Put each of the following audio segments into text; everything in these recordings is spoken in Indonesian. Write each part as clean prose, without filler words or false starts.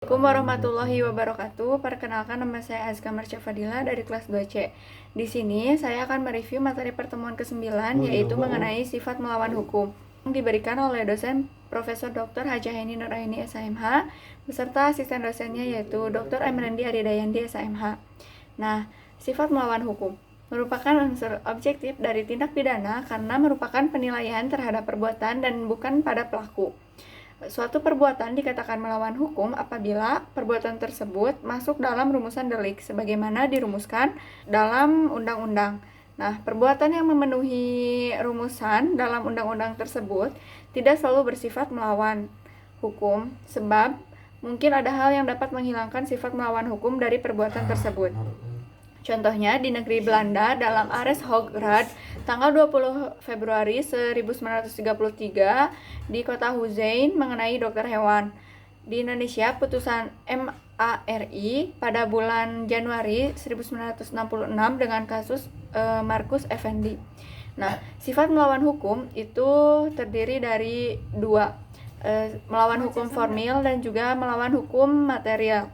Assalamualaikum warahmatullahi wabarakatuh. Perkenalkan, nama saya Azka Marcia Fadila dari kelas 2C. Di sini saya akan mereview materi pertemuan ke-9 yaitu mengenai sifat melawan hukum yang diberikan oleh dosen Profesor Dr. Hajah Heni Nuraini SHMH beserta asisten dosennya yaitu Dr. Emrendi Aridayandi SHMH. Nah, sifat melawan hukum merupakan unsur objektif dari tindak pidana karena merupakan penilaian terhadap perbuatan dan bukan pada pelaku. Suatu perbuatan dikatakan melawan hukum apabila perbuatan tersebut masuk dalam rumusan delik sebagaimana dirumuskan dalam undang-undang. Nah, perbuatan yang memenuhi rumusan dalam undang-undang tersebut tidak selalu bersifat melawan hukum sebab mungkin ada hal yang dapat menghilangkan sifat melawan hukum dari perbuatan tersebut. Contohnya di negeri Belanda dalam Arrest Hograd tanggal 20 Februari 1933 di kota Huizen mengenai dokter hewan. Di Indonesia putusan MARI pada bulan Januari 1966 dengan kasus Markus Effendi. Nah, sifat melawan hukum itu terdiri dari dua, melawan hukum formil dan juga melawan hukum material.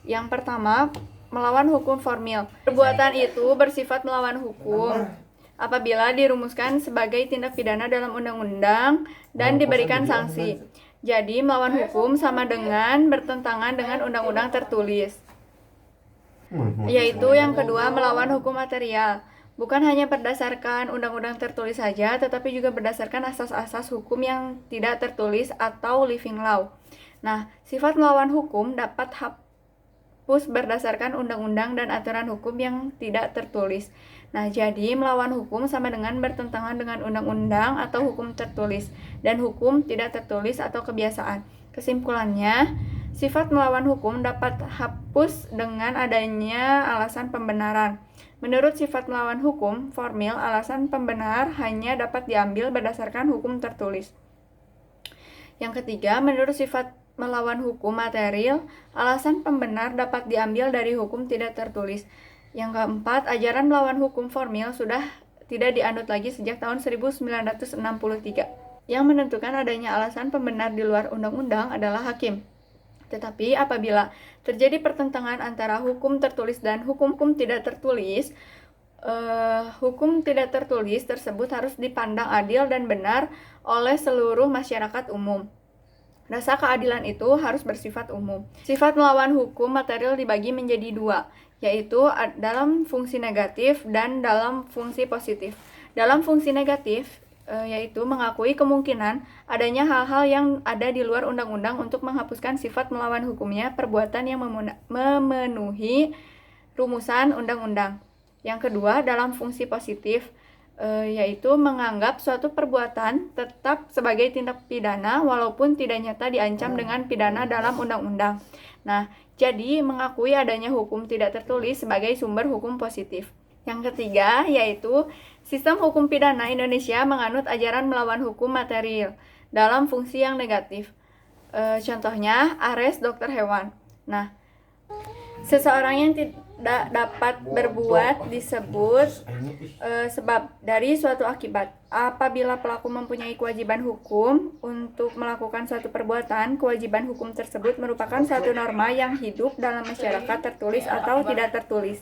Yang pertama, melawan hukum formil. Perbuatan itu bersifat melawan hukum apabila dirumuskan sebagai tindak pidana dalam undang-undang dan diberikan sanksi. Jadi, melawan hukum sama dengan bertentangan dengan undang-undang tertulis. Yaitu yang kedua, melawan hukum material. Bukan hanya berdasarkan undang-undang tertulis saja, tetapi juga berdasarkan asas-asas hukum yang tidak tertulis atau living law. Nah, sifat melawan hukum dapat berdasarkan undang-undang dan aturan hukum yang tidak tertulis. Nah, jadi melawan hukum sama dengan bertentangan dengan undang-undang atau hukum tertulis dan hukum tidak tertulis atau kebiasaan. Kesimpulannya, sifat melawan hukum dapat hapus dengan adanya alasan pembenaran. Menurut sifat melawan hukum formil, alasan pembenar hanya dapat diambil berdasarkan hukum tertulis. Yang ketiga, menurut sifat melawan hukum material, alasan pembenar dapat diambil dari hukum tidak tertulis. Yang keempat, ajaran melawan hukum formil sudah tidak dianut lagi sejak tahun 1963. Yang menentukan adanya alasan pembenar di luar undang-undang adalah hakim. Tetapi apabila terjadi pertentangan antara hukum tertulis dan hukum tidak tertulis, hukum tidak tertulis tersebut harus dipandang adil dan benar oleh seluruh masyarakat umum. Rasa keadilan itu harus bersifat umum. Sifat melawan hukum material dibagi menjadi dua, yaitu dalam fungsi negatif dan dalam fungsi positif. Dalam fungsi negatif, yaitu mengakui kemungkinan adanya hal-hal yang ada di luar undang-undang untuk menghapuskan sifat melawan hukumnya perbuatan yang memenuhi rumusan undang-undang. Yang kedua, dalam fungsi positif, yaitu menganggap suatu perbuatan tetap sebagai tindak pidana walaupun tidak nyata diancam dengan pidana dalam undang-undang. Nah, jadi mengakui adanya hukum tidak tertulis sebagai sumber hukum positif. Yang ketiga, yaitu sistem hukum pidana Indonesia menganut ajaran melawan hukum material dalam fungsi yang negatif. Contohnya, arrest dokter hewan. Nah, seseorang yang tidak dapat berbuat disebut sebab dari suatu akibat. Apabila pelaku mempunyai kewajiban hukum untuk melakukan suatu perbuatan, kewajiban hukum tersebut merupakan suatu norma yang hidup dalam masyarakat tertulis atau tidak tertulis.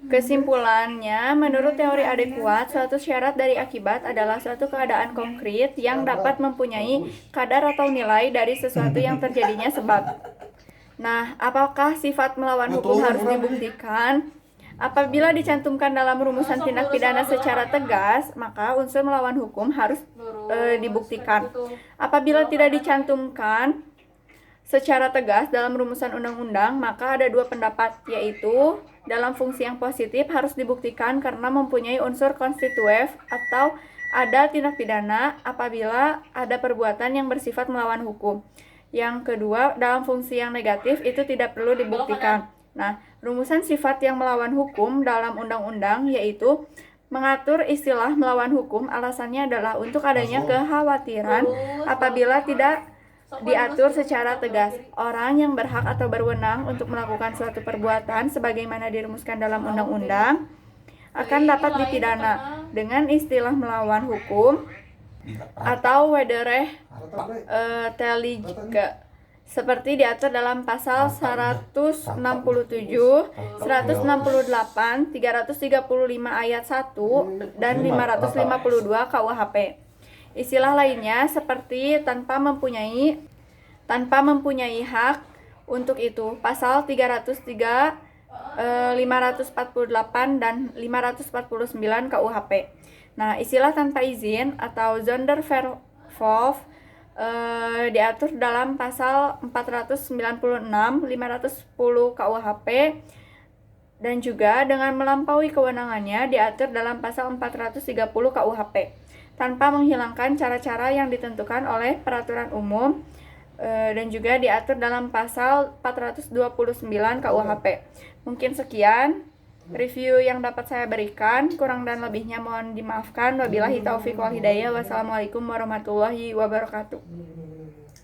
Kesimpulannya, menurut teori adekuat, suatu syarat dari akibat adalah suatu keadaan konkret yang dapat mempunyai kadar atau nilai dari sesuatu yang terjadinya sebab. Nah, apakah sifat melawan hukum harus dibuktikan? Apabila dicantumkan dalam rumusan tindak pidana secara tegas, maka unsur melawan hukum harus dibuktikan. Apabila tidak dicantumkan secara tegas dalam rumusan undang-undang, maka ada dua pendapat, yaitu dalam fungsi yang positif harus dibuktikan karena mempunyai unsur konstitutif atau ada tindak pidana apabila ada perbuatan yang bersifat melawan hukum. Yang kedua, dalam fungsi yang negatif itu tidak perlu dibuktikan. Nah, rumusan sifat yang melawan hukum dalam undang-undang yaitu mengatur istilah melawan hukum, alasannya adalah untuk adanya kekhawatiran apabila tidak diatur secara tegas. Orang yang berhak atau berwenang untuk melakukan suatu perbuatan sebagaimana dirumuskan dalam undang-undang akan dapat dipidana dengan istilah melawan hukum atau wedereh teligga seperti diatur dalam pasal 167, 168, 335 ayat 1, dan 552 KUHP. Istilah lainnya seperti tanpa mempunyai hak untuk itu, pasal 303, 548, dan 549 KUHP. Nah, istilah tanpa izin atau zonder vervoer diatur dalam pasal 496, 510 KUHP, dan juga dengan melampaui kewenangannya diatur dalam pasal 430 KUHP tanpa menghilangkan cara-cara yang ditentukan oleh peraturan umum, dan juga diatur dalam pasal 429 KUHP. Mungkin sekian review yang dapat saya berikan, kurang dan lebihnya mohon dimaafkan. Wabillahi taufiq wal hidayah. Wassalamualaikum warahmatullahi wabarakatuh.